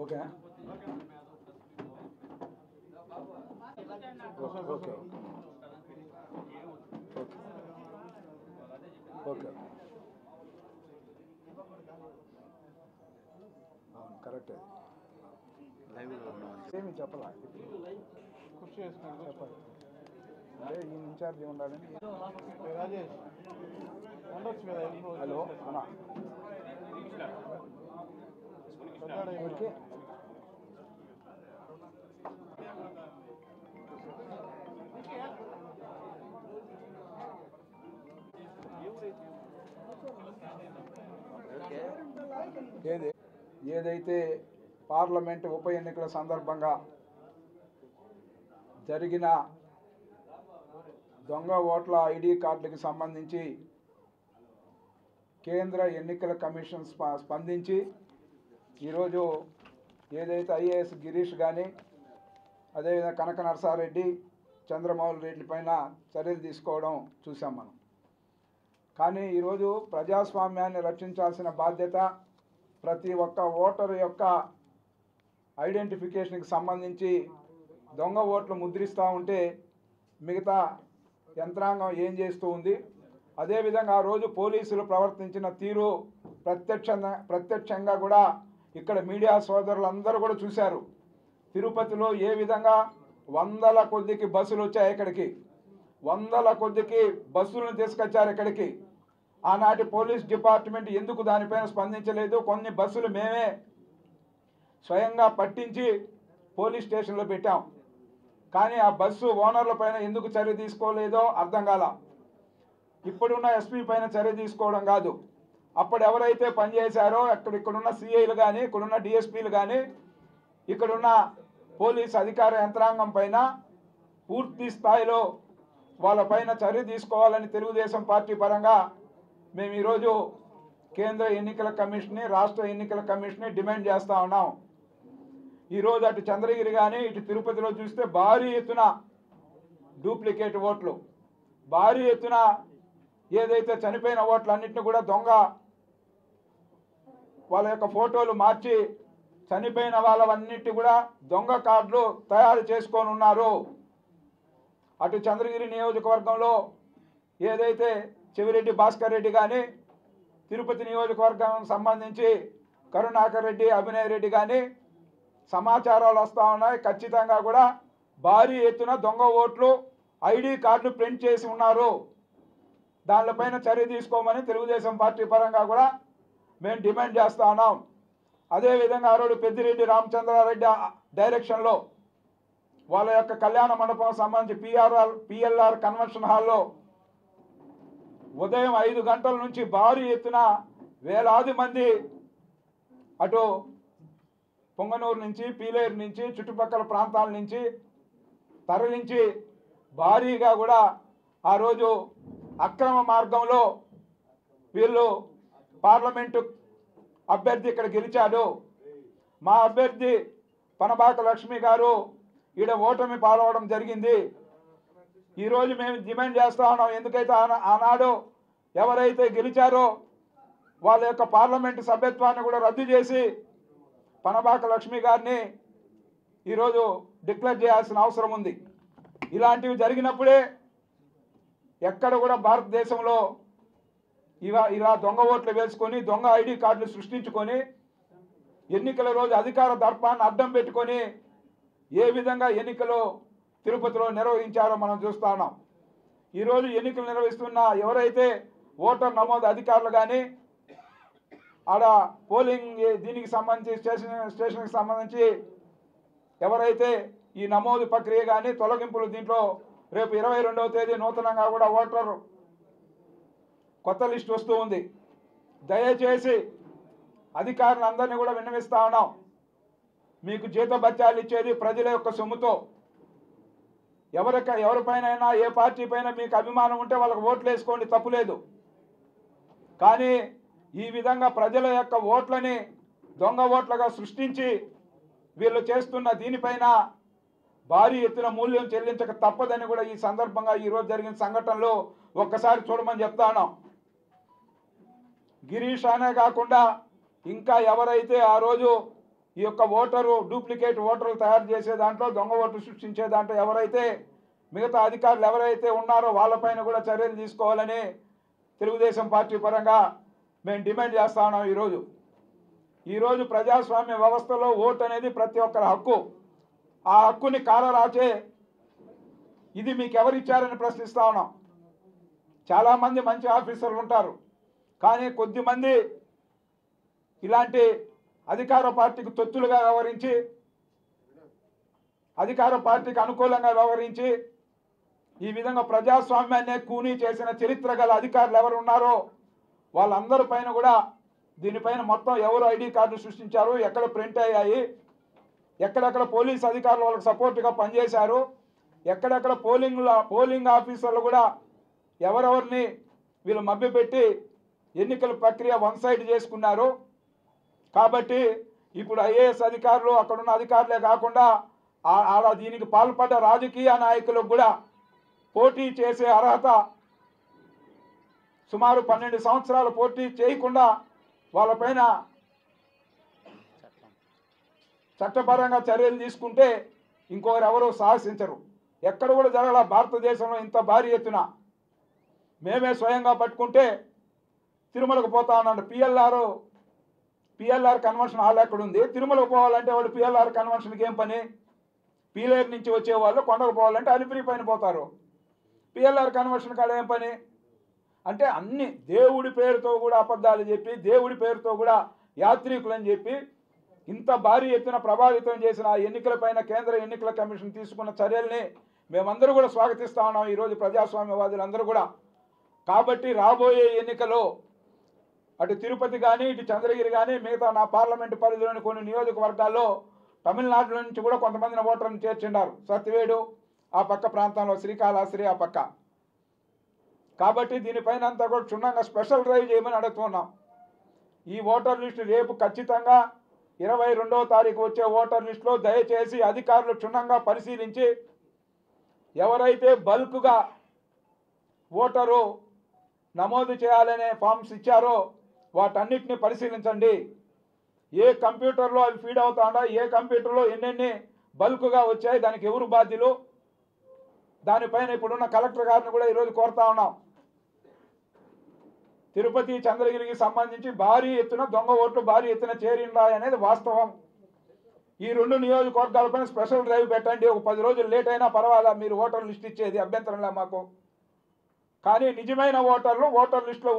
Okay okay okay అవును కరెక్టే ఏమి చెప్పాలా కృషి చేస్తున్నాడు చెప్పాలి అంటే ఈ ఇన్ఛార్జ్ ఉండాలని రాజేష్ ఉండొచ్చు కదా వెళ్ళిపో హలో అన్నా ఓకే ఏదైతే పార్లమెంటు ఉప ఎన్నికల సందర్భంగా జరిగిన దొంగ ఓట్ల ఐడి కార్డులకు సంబంధించి కేంద్ర ఎన్నికల కమిషన్ స్పందించి ఈరోజు ఏదైతే ఐఏఎస్ గిరీష్ కానీ అదేవిధంగా కనక నరసారెడ్డి చంద్రమౌళి రెడ్డి పైన చర్యలు తీసుకోవడం చూసాం మనం. కానీ ఈరోజు ప్రజాస్వామ్యాన్ని రక్షించాల్సిన బాధ్యత ప్రతి ఒక్క ఓటరు యొక్క ఐడెంటిఫికేషన్కి సంబంధించి దొంగ ఓట్లు ముద్రిస్తూ ఉంటే మిగతా యంత్రాంగం ఏం చేస్తూ ఉంది. అదేవిధంగా ఆ రోజు పోలీసులు ప్రవర్తించిన తీరు ప్రత్యక్షంగా కూడా ఇక్కడ మీడియా సోదరులందరూ కూడా చూశారు. తిరుపతిలో ఏ విధంగా వందల కొద్దికి బస్సులు వచ్చాయి, ఇక్కడికి వందల కొద్దికి బస్సులను తీసుకొచ్చారు ఇక్కడికి. ఆనాటి పోలీస్ డిపార్ట్మెంట్ ఎందుకు దానిపైన స్పందించలేదు? కొన్ని బస్సులు మేమే స్వయంగా పట్టించి పోలీస్ స్టేషన్లో పెట్టాం. కానీ ఆ బస్సు ఓనర్ల పైన ఎందుకు చర్య తీసుకోలేదో అర్థం కాల. ఇప్పుడున్న ఎస్పీ పైన చర్య తీసుకోవడం కాదు, అప్పుడు ఎవరైతే పనిచేశారో ఇక్కడున్న సిఐలు కానీ ఇక్కడున్న డిఎస్పీలు కానీ ఇక్కడున్న పోలీస్ అధికార యంత్రాంగం పైన పూర్తి స్థాయిలో వాళ్ళపైన చర్య తీసుకోవాలని తెలుగుదేశం పార్టీ పరంగా మేము ఈరోజు కేంద్ర ఎన్నికల కమిషన్ని రాష్ట్ర ఎన్నికల కమిషన్ని డిమాండ్ చేస్తూ ఉన్నాం. ఈరోజు అటు చంద్రగిరి కానీ ఇటు తిరుపతిలో చూస్తే భారీ ఎత్తున డూప్లికేట్ ఓట్లు, భారీ ఎత్తున ఏదైతే చనిపోయిన ఓట్లన్నింటినీ కూడా దొంగ వాళ్ళ యొక్క ఫోటోలు మార్చి చనిపోయిన వాళ్ళవన్నిటి కూడా దొంగ కార్డులు తయారు చేసుకొని ఉన్నారు. అటు చంద్రగిరి నియోజకవర్గంలో ఏదైతే చెవిరెడ్డి భాస్కర్ రెడ్డి కానీ తిరుపతి నియోజకవర్గం సంబంధించి కరుణాకర్ రెడ్డి అభినయ్ రెడ్డి కానీ సమాచారాలు వస్తూ ఉన్నాయి. ఖచ్చితంగా కూడా భారీ ఎత్తున దొంగ ఓట్లు ఐడి కార్డులు ప్రింట్ చేసి ఉన్నారు. దానిపైన చర్య తీసుకోమని తెలుగుదేశం పార్టీ పరంగా కూడా మేము డిమాండ్ చేస్తూ ఉన్నాం. అదేవిధంగా ఆ రోజు పెద్దిరెడ్డి రామచంద్రారెడ్డి డైరెక్షన్లో వాళ్ళ యొక్క కళ్యాణ మండపం సంబంధించి పిఎల్ఆర్ కన్వెన్షన్ హాల్లో ఉదయం 5 గంటల నుంచి భారీ ఎత్తున వేలాది మంది అటు పొంగనూరు నుంచి పీలేరు నుంచి చుట్టుపక్కల ప్రాంతాల నుంచి తరలించి భారీగా కూడా ఆ రోజు అక్రమ మార్గంలో వీళ్ళు పార్లమెంటు అభ్యర్థి ఇక్కడ గెలిచాడు, మా అభ్యర్థి పనబాక లక్ష్మి గారు ఈడ ఓటమి పాలవడం జరిగింది. ఈరోజు మేము డిమాండ్ చేస్తూ ఉన్నాం. ఎందుకైతే ఆనాడు ఎవరైతే గెలిచారో వాళ్ళ యొక్క పార్లమెంటు సభ్యత్వాన్ని కూడా రద్దు చేసి పనబాక లక్ష్మి గారిని ఈరోజు డిక్లేర్ చేయాల్సిన అవసరం ఉంది. ఇలాంటివి జరిగినప్పుడే ఎక్కడ కూడా భారతదేశంలో ఇలా దొంగ ఓట్లు వేసుకొని దొంగ ఐడి కార్డులు సృష్టించుకొని ఎన్నికల రోజు అధికార దర్పాన్ని అడ్డం పెట్టుకొని ఏ విధంగా ఎన్నికలు తిరుపతిలో నిర్వహించారో మనం చూస్తా ఉన్నాం. ఈరోజు ఎన్నికలు నిర్వహిస్తున్న ఎవరైతే ఓటర్ నమోదు అధికారులు కానీ ఆడ పోలింగ్ దీనికి సంబంధించి స్టేషన్కి సంబంధించి ఎవరైతే ఈ నమోదు ప్రక్రియ కానీ తొలగింపులు దీంట్లో రేపు 22వ తేదీ నూతనంగా కూడా ఓటర్ కొత్త లిస్టు వస్తూ ఉంది. దయచేసి అధికారులందరినీ కూడా విన్నవిస్తా ఉన్నాం. మీకు జీతభత్యాలు ఇచ్చేది ప్రజల యొక్క సొమ్ముతో. ఎవరిపైనైనా ఏ పార్టీ పైన మీకు అభిమానం ఉంటే వాళ్ళకి ఓట్లు వేసుకోండి, తప్పులేదు. కానీ ఈ విధంగా ప్రజల యొక్క ఓట్లని దొంగ ఓట్లుగా సృష్టించి వీళ్ళు చేస్తున్న దీనిపైన భారీ ఎత్తున మూల్యం చెల్లించక తప్పదని కూడా ఈ సందర్భంగా ఈరోజు జరిగిన సంఘటనలో ఒక్కసారి చూడమని చెప్తా ఉన్నాం. గిరీష్ అనే కాకుండా ఇంకా ఎవరైతే ఆ రోజు ఈ యొక్క ఓటరు డూప్లికేట్ ఓటర్లు తయారు చేసే దాంట్లో, దొంగ ఓట్లు సృష్టించే దాంట్లో ఎవరైతే మిగతా అధికారులు ఎవరైతే ఉన్నారో వాళ్ళపైన కూడా చర్యలు తీసుకోవాలని తెలుగుదేశం పార్టీ పరంగా మేము డిమాండ్ చేస్తా ఉన్నాం. ఈరోజు ప్రజాస్వామ్య వ్యవస్థలో ఓటు అనేది ప్రతి ఒక్కరి హక్కు. ఆ హక్కుని కాలరాచే ఇది మీకు ఎవరిచ్చారని ప్రశ్నిస్తా ఉన్నాం. చాలామంది మంచి ఆఫీసర్లు ఉంటారు, కానీ కొద్దిమంది ఇలాంటి అధికార పార్టీకి తొత్తులుగా వ్యవహరించి, అధికార పార్టీకి అనుకూలంగా వ్యవహరించి ఈ విధంగా ప్రజాస్వామ్యాన్ని కూనీ చేసిన చరిత్ర గల అధికారులు ఎవరు ఉన్నారో వాళ్ళందరి పైన కూడా దీనిపైన మొత్తం ఎవరు ఐడి కార్డులు సృష్టించారు, ఎక్కడ ప్రింట్ అయ్యాయి, ఎక్కడెక్కడ పోలీస్ అధికారులు వాళ్ళకి సపోర్ట్గా పనిచేశారు, ఎక్కడెక్కడ పోలింగ్ ఆఫీసర్లు కూడా ఎవరెవరిని వీళ్ళు మభ్యపెట్టి ఎన్నికల ప్రక్రియ వన్ సైడ్ చేసుకున్నారు. కాబట్టి ఇప్పుడు ఐఏఎస్ అధికారులు అక్కడున్న అధికారులే కాకుండా దీనికి పాల్పడ్డ రాజకీయ నాయకులకు కూడా పోటీ చేసే అర్హత సుమారు 12 సంవత్సరాలు పోటీ చేయకుండా వాళ్ళపైన చట్టపరంగా చర్యలు తీసుకుంటే ఇంకొకరు ఎవరూ సాహసించరు. ఎక్కడ కూడా జరగల భారతదేశంలో ఇంత భారీ ఎత్తున. మేమే స్వయంగా పట్టుకుంటే తిరుమలకు పోతా ఉన్నాడు. పిఎల్ఆర్ కన్వెన్షన్ హాల్ ఎక్కడ ఉంది? తిరుమలకు పోవాలంటే వాడు పిఎల్ఆర్ కన్వెన్షన్కి ఏం పని? పీలేరు నుంచి వచ్చేవాళ్ళు కొండకు పోవాలంటే అలిపిరి పైన పోతారు. పిఎల్ఆర్ కన్వెన్షన్ కాడ ఏం పని? అంటే అన్ని దేవుడి పేరుతో కూడా అబద్ధాలు చెప్పి, దేవుడి పేరుతో కూడా యాత్రికులని చెప్పి ఇంత భారీ ఎత్తున ప్రభావితం చేసిన ఆ ఎన్నికలపైన కేంద్ర ఎన్నికల కమిషన్ తీసుకున్న చర్యల్ని మేమందరూ కూడా స్వాగతిస్తా ఉన్నాం ఈరోజు ప్రజాస్వామ్యవాదులందరూ కూడా. కాబట్టి రాబోయే ఎన్నికలో అటు తిరుపతి కానీ, ఇటు చంద్రగిరి కానీ, మిగతా నా పార్లమెంటు పరిధిలోని కొన్ని నియోజకవర్గాల్లో తమిళనాడు నుంచి కూడా కొంతమందిని ఓటర్లను చేర్చిండారు. సత్యవేడు ఆ పక్క ప్రాంతంలో, శ్రీకాళహస్తి ఆ పక్క. కాబట్టి దీనిపైన అంతా కూడా క్షుణ్ణంగా స్పెషల్ డ్రైవ్ చేయమని అడుగుతున్నాం. ఈ ఓటర్ లిస్టు రేపు ఖచ్చితంగా 22వ తారీఖు వచ్చే ఓటర్ లిస్టులో దయచేసి అధికారులు క్షుణ్ణంగా పరిశీలించి ఎవరైతే బల్క్గా ఓటరు నమోదు చేయాలనే ఫామ్స్ ఇచ్చారో వాటన్నిటిని పరిశీలించండి. ఏ కంప్యూటర్లో అవి ఫీడ్ అవుతాడా, ఏ కంప్యూటర్లో ఎన్నెన్ని బల్క్గా వచ్చాయి, దానికి ఎవరు బాధ్యులు, దానిపైన ఇప్పుడున్న కలెక్టర్ గారిని కూడా ఈరోజు కోరుతా ఉన్నాం. తిరుపతి చంద్రగిరికి సంబంధించి భారీ ఎత్తున దొంగ ఓట్లు భారీ ఎత్తున చేరిండాయి అనేది వాస్తవం. ఈ 2 నియోజకవర్గాలపైన స్పెషల్ డ్రైవ్ పెట్టండి. ఒక 10 రోజులు లేట్ అయినా పర్వాలా, మీరు ఓటర్ లిస్ట్ ఇచ్చేది అభ్యంతరంలా మాకు. కానీ నిజమైన ఓటర్లు ఓటర్ లిస్టులో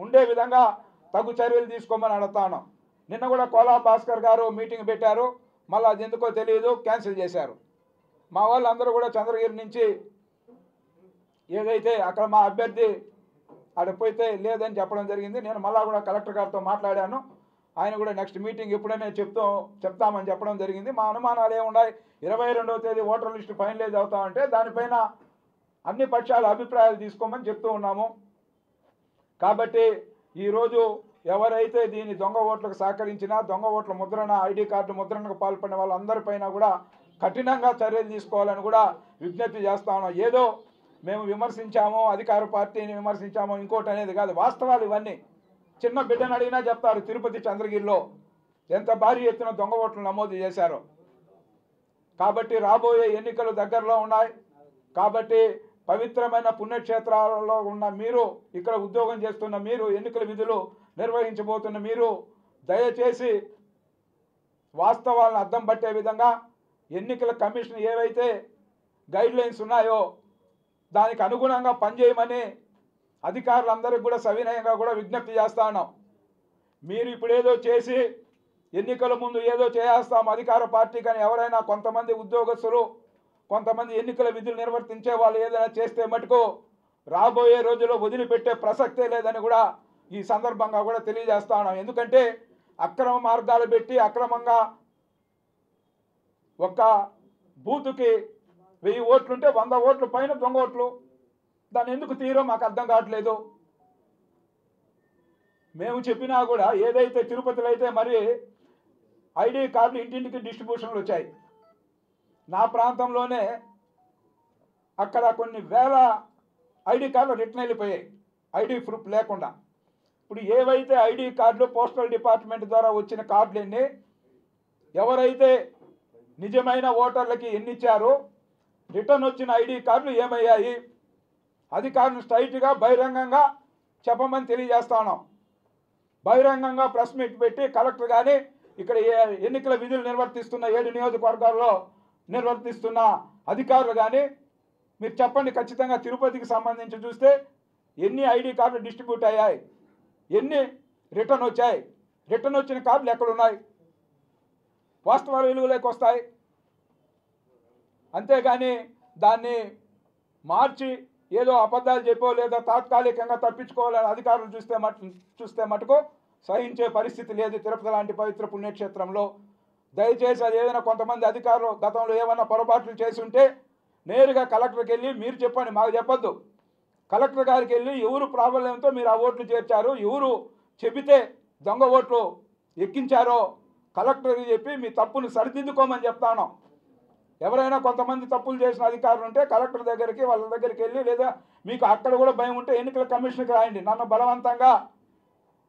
ఉండే విధంగా తగు చర్యలు తీసుకోమని అడుగుతాను. నిన్న కూడా కోలా భాస్కర్ గారు మీటింగ్ పెట్టారు, మళ్ళీ అది ఎందుకో తెలియదు క్యాన్సిల్ చేశారు. మా వాళ్ళందరూ కూడా చంద్రగిరి నుంచి ఏదైతే అక్కడ మా అభ్యర్థి అడిపోతే లేదని చెప్పడం జరిగింది. నేను మళ్ళా కూడా కలెక్టర్ గారితో మాట్లాడాను. ఆయన కూడా నెక్స్ట్ మీటింగ్ ఎప్పుడైనా చెప్తామని చెప్పడం జరిగింది. మా అనుమానాలు ఏమున్నాయి, 22వ తేదీ ఓటర్ లిస్టు ఫైనలైజ్ అవుతామంటే దానిపైన అన్ని పక్షాల అభిప్రాయాలు తీసుకోమని చెప్తూ ఉన్నాము. కాబట్టి ఈరోజు ఎవరైతే దీని దొంగ ఓట్లకు సహకరించినా, దొంగ ఓట్ల ముద్రణ, ఐడి కార్డు ముద్రణకు పాల్పడిన వాళ్ళందరిపైన కూడా కఠినంగా చర్యలు తీసుకోవాలని కూడా విజ్ఞప్తి చేస్తా ఉన్నాం. ఏదో మేము విమర్శించాము, అధికార పార్టీని విమర్శించాము ఇంకోటి అనేది కాదు, వాస్తవాలు ఇవన్నీ. చిన్న బిడ్డను అడిగినా చెప్తారు తిరుపతి చంద్రగిరిలో ఎంత భారీ ఎత్తున దొంగ ఓట్లు నమోదు చేశారో. కాబట్టి రాబోయే ఎన్నికలు దగ్గరలో ఉన్నాయి. కాబట్టి పవిత్రమైన పుణ్యక్షేత్రాలలో ఉన్న మీరు, ఇక్కడ ఉద్యోగం చేస్తున్న మీరు, ఎన్నికల విధులు నిర్వహించబోతున్న మీరు దయచేసి వాస్తవాలను అద్దం పట్టే విధంగా ఎన్నికల కమిషన్ ఏవైతే గైడ్లైన్స్ ఉన్నాయో దానికి అనుగుణంగా పనిచేయమని అధికారులందరికీ కూడా సవినయంగా కూడా విజ్ఞప్తి చేస్తా ఉన్నాం. మీరు ఇప్పుడేదో చేసి ఎన్నికల ముందు ఏదో చేస్తాం అధికార పార్టీ కానీ ఎవరైనా కొంతమంది ఉద్యోగస్తులు, కొంతమంది ఎన్నికల విధులు నిర్వర్తించే వాళ్ళు ఏదైనా చేస్తే మటుకు రాబోయే రోజుల్లో వదిలిపెట్టే ప్రసక్తే లేదని కూడా ఈ సందర్భంగా కూడా తెలియజేస్తా ఉన్నాం. ఎందుకంటే అక్రమ మార్గాలు పెట్టి అక్రమంగా ఒక బూతుకి 1000 ఓట్లుంటే 100 ఓట్ల పైన దొంగ ఓట్లు, దాన్ని ఎందుకు తీరో మాకు అర్థం కావట్లేదు. మేము చెప్పినా కూడా ఏదైతే తిరుపతిలో అయితే మరి ఐడి కార్డులు ఇంటింటికి డిస్ట్రిబ్యూషన్లు వచ్చాయి. నా ప్రాంతంలోనే అక్కడ కొన్ని వేల ఐడి కార్డులు రిటర్న్ వెళ్ళిపోయాయి ఐడి ప్రూఫ్ లేకుండా. ఇప్పుడు ఏవైతే ఐడి కార్డులు పోస్టల్ డిపార్ట్మెంట్ ద్వారా వచ్చిన కార్డులన్నీ ఎవరైతే నిజమైన ఓటర్లకి ఎన్ని ఇచ్చారో రిటర్న్ వచ్చిన ఐడి కార్డులు ఏమయ్యాయి అధికారులు స్ట్రైట్గా బహిరంగంగా చెప్పమని తెలియజేస్తా ఉన్నాం. బహిరంగంగా ప్రెస్ మీట్ పెట్టి కలెక్టర్ కానీ ఇక్కడ ఎన్నికల విధులు నిర్వర్తిస్తున్న 7 నియోజకవర్గాల్లో నిర్వర్తిస్తున్న అధికారులు కానీ మీరు చెప్పండి. ఖచ్చితంగా తిరుపతికి సంబంధించి చూస్తే ఎన్ని ఐడి కార్డులు డిస్ట్రిబ్యూట్ అయ్యాయి, ఎన్ని రిటర్న్ వచ్చాయి, రిటర్న్ వచ్చిన కార్డులు ఎక్కడున్నాయి, వాస్తవాల వెలుగులోకి వస్తాయి. అంతేగాని దాన్ని మార్చి ఏదో అబద్ధాలు చెప్పో లేదా తాత్కాలికంగా తప్పించుకోవాలని అధికారులు చూస్తే మటుకు సహించే పరిస్థితి లేదు. తిరుపతి లాంటి పవిత్ర పుణ్యక్షేత్రంలో దయచేసి అది ఏదైనా కొంతమంది అధికారులు గతంలో ఏమైనా పొరపాట్లు చేసి ఉంటే నేరుగా కలెక్టర్కి వెళ్ళి మీరు చెప్పండి, మాకు చెప్పొద్దు. కలెక్టర్ గారికి వెళ్ళి ఎవరు ప్రాబల్యంతో మీరు ఆ ఓట్లు చేర్చారు, ఎవరు చెబితే దొంగ ఓట్లు ఎక్కించారో కలెక్టర్కి చెప్పి మీ తప్పును సరిదిద్దుకోమని చెప్తాను. ఎవరైనా కొంతమంది తప్పులు చేసిన అధికారులు ఉంటే కలెక్టర్ దగ్గరికి వాళ్ళ దగ్గరికి వెళ్ళి లేదా మీకు అక్కడ కూడా భయం ఉంటే ఎన్నికల కమిషన్కి రాయండి. నన్ను బలవంతంగా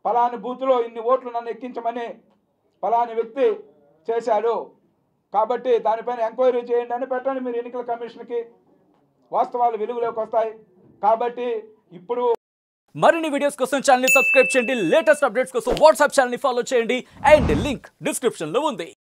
ఫలాని బూత్లో ఇన్ని ఓట్లు నన్ను ఎక్కించమని ఫలాని వ్యక్తి చేశాడు కాబట్టి దానిపైన ఎంక్వైరీ చేయండి అని పెట్టండి మీరు ఎన్నికల కమిషన్కి. వాస్తవాలు వెలుగులోకి వస్తాయి. కాబట్టి ఇప్పుడు మరిన్ని వీడియోస్ కోసం ఛానల్ ని సబ్స్క్రైబ్ చేయండి. లేటెస్ట్ అప్డేట్స్ కోసం వాట్సాప్ ఛానల్ ని ఫాలో చేయండి. అండ్ లింక్ డిస్క్రిప్షన్ లో ఉంది.